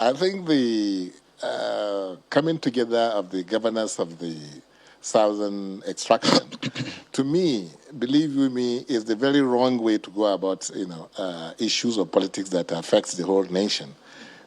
I think the coming together of the governors of the Southern extraction, to me, believe you me, is the very wrong way to go about, issues of politics that affects the whole nation.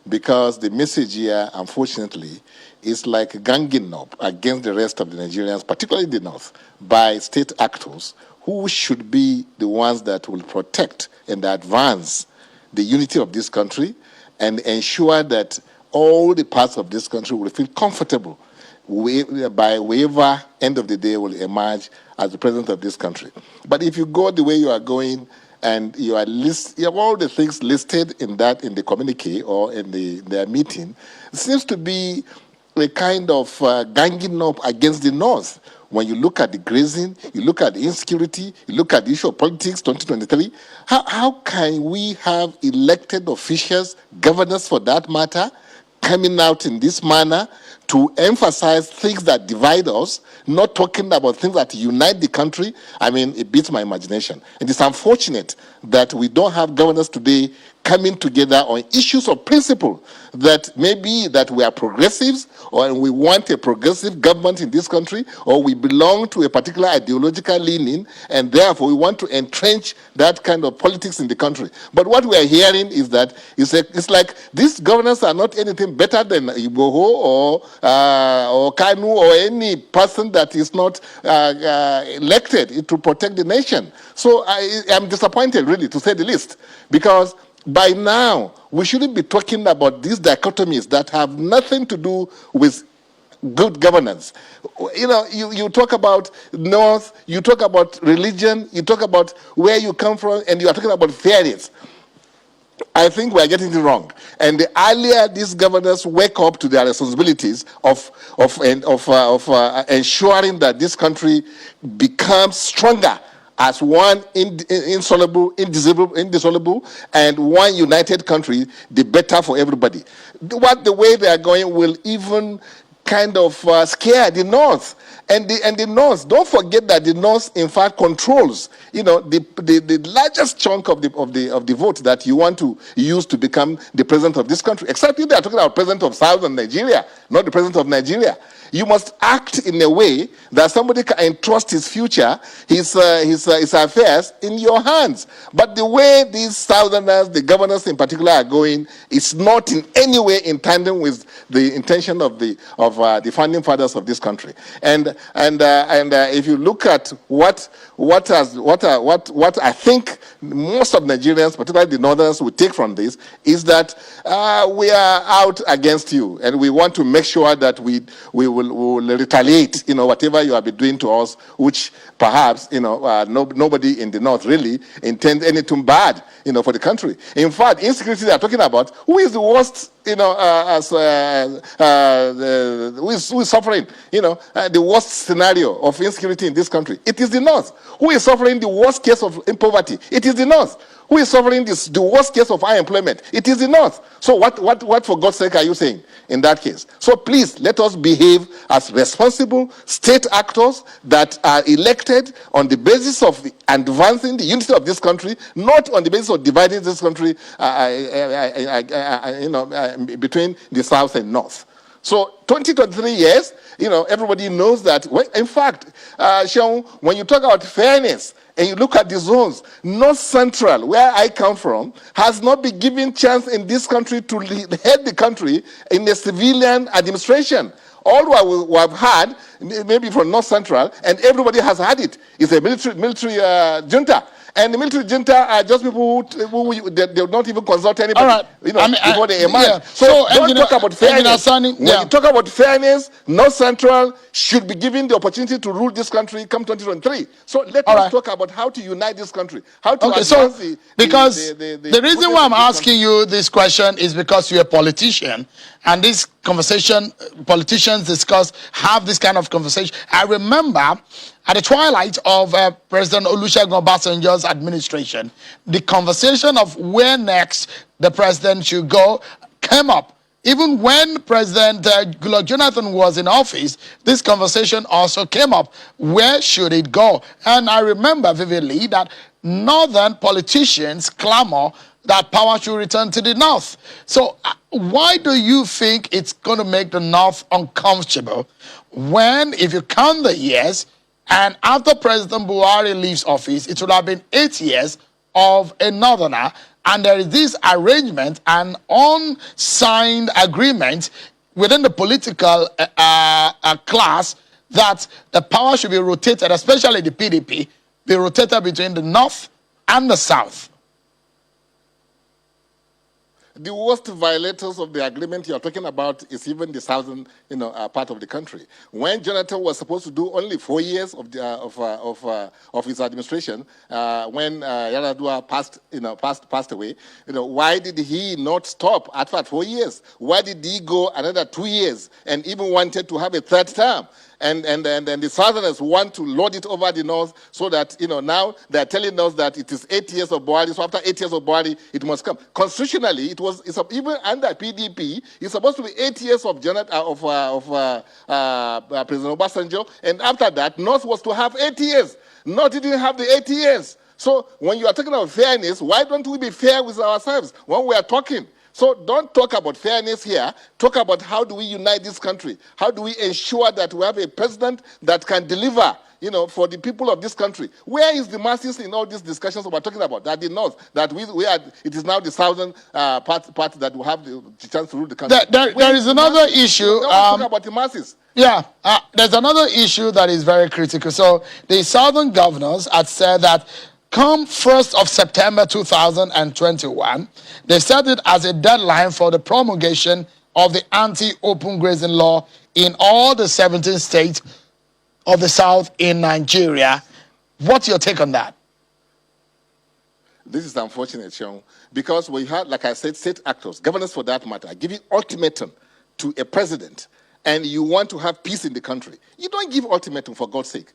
Because the message here, unfortunately, is like ganging up against the rest of the Nigerians, particularly the North, by state actors who should be the ones that will protect and advance the unity of this country and ensure that all the parts of this country will feel comfortable by whoever end of the day will emerge as the president of this country. But if you go the way you are going and you have all the things listed in the communique or in their meeting, it seems to be a kind of ganging up against the North. When you look at the grazing, you look at the insecurity, you look at the issue of politics 2023, how can we have elected officials, governors for that matter, coming out in this manner to emphasize things that divide us, not talking about things that unite the country? I mean, it beats my imagination. It is unfortunate that we don't have governors today coming together on issues of principle, that maybe that we are progressives or we want a progressive government in this country, or we belong to a particular ideological leaning and therefore we want to entrench that kind of politics in the country. But what we are hearing is that it's like these governors are not anything better than Igboho or Kanu or any person that is not elected to protect the nation. So I'm disappointed, really, to say the least, because by now, we shouldn't be talking about these dichotomies that have nothing to do with good governance. You talk about North, you talk about religion, you talk about where you come from, and you are talking about fairness. I think we are getting it wrong. And the earlier these governors wake up to their responsibilities of ensuring that this country becomes stronger as one indissoluble, and one united country, the better for everybody. The way they are going will even kind of scare the North. And the North, don't forget that the North, in fact, controls, the largest chunk of the vote that you want to use to become the president of this country. Except if they are talking about president of Southern Nigeria, not the president of Nigeria. You must act in a way that somebody can entrust his future, his affairs in your hands. But the way these Southerners, the governors in particular, are going, is not in any way in tandem with the intention of the founding fathers of this country. And if you look at what I think most of Nigerians, particularly the Northerners, will take from this, is that we are out against you, and we want to make sure that we will retaliate, whatever you have been doing to us, which perhaps, nobody in the North really intends anything bad, for the country. In fact, insecurity they are talking about, who is the worst, who is suffering, the worst scenario of insecurity in this country? It is the North. Who is suffering the worst case of poverty? It is the North. Who is suffering the worst case of unemployment? It is the North. So what for God's sake are you saying in that case? So please, let us behave as responsible state actors that are elected on the basis of advancing the unity of this country, not on the basis of dividing this country between the South and North. So 2023 years, everybody knows that. In fact, Sean, when you talk about fairness, and you look at the zones, North Central, where I come from, has not been given chance in this country to head the country in a civilian administration. All we have had, maybe from North Central, and everybody has had it, is a military junta. And the military junta are just people who they don't even consult anybody, right. Before they emerge. Yeah. So don't talk about fairness. When you talk about fairness, North Central should be given the opportunity to rule this country come 2023. So let us talk about how to unite this country, how to advance the reason why I'm asking you this question is because you're a politician, and this conversation, politicians have this kind of conversation. I remember at the twilight of President Olusegun Obasanjo's administration, the conversation of where next the president should go came up. Even when President Goodluck Jonathan was in office, this conversation also came up. Where should it go? And I remember vividly that northern politicians clamor that power should return to the North. So why do you think it's going to make the North uncomfortable when, if you count the years, and after President Buhari leaves office, it would have been 8 years of a Northerner, and there is this arrangement, an unsigned agreement within the political class that the power should be rotated, especially the PDP, be rotated between the North and the South. The worst violators of the agreement you're talking about is even the southern, part of the country. When Jonathan was supposed to do only 4 years of his administration, when Yar'Adua passed away, why did he not stop after 4 years? Why did he go another 2 years and even wanted to have a third term? And the Southerners want to load it over the North so that, now they're telling us that it is 8 years of Buhari, so after 8 years of Buhari, it must come. Constitutionally, it's even under PDP, it's supposed to be 8 years of President Obasanjo, and after that, North was to have 8 years. North didn't have the 8 years. So when you are talking about fairness, why don't we be fair with ourselves when we are talking? So don't talk about fairness here. Talk about how do we unite this country? How do we ensure that we have a president that can deliver, for the people of this country? Where is the masses in all these discussions we're talking about? That the North, that it is now the southern part that will have the chance to rule the country. There is another issue. Don't talk about the masses. Yeah, there's another issue that is very critical. So the southern governors had said that come 1st of September 2021, they set it as a deadline for the promulgation of the anti-open grazing law in all the 17 states of the South in Nigeria. What's your take on that? This is unfortunate, Sean, because we had, like I said, state actors, governors for that matter, giving ultimatum to a president, and you want to have peace in the country. You don't give ultimatum, for God's sake.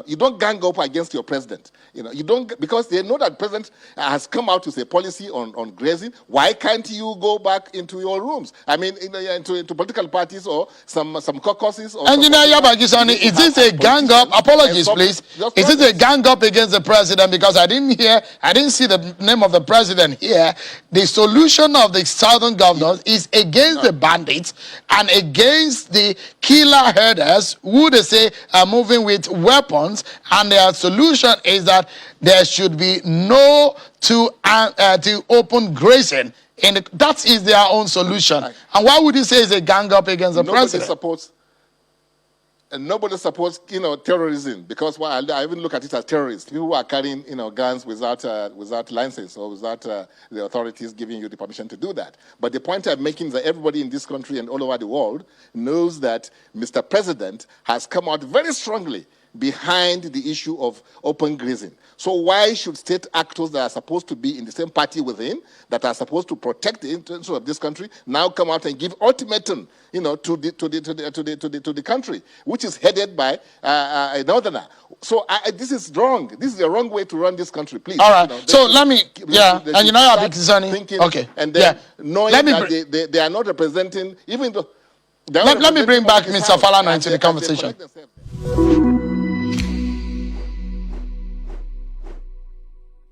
You don't gang up against your president. You don't, because they know that president has come out with a policy on grazing. Why can't you go back into your rooms? I mean, into political parties or some caucuses. Or Engineer Yabagisani, is this a gang up? Apologies, please. Is this a gang up against the president? Because I didn't see the name of the president here. The solution of the southern governors is against the bandits and against the killer herders who they say are moving with weapons. And their solution is that there should be no to open grazing. That is their own solution. And why would you say it's a gang up against the president? Nobody supports, terrorism, because I even look at it as terrorists. People who are carrying, guns without license or without the authorities giving you the permission to do that. But the point I'm making is that everybody in this country and all over the world knows that Mr. President has come out very strongly behind the issue of open grazing. So why should state actors that are supposed to be in the same party with him, that are supposed to protect the interests of this country, now come out and give ultimatum, to the country, which is headed by a northerner? So this is wrong. This is the wrong way to run this country. Please. All right. So let me, and thinking, okay, and then knowing that they are not representing, even though. Let me bring back Mr. Falana into the conversation.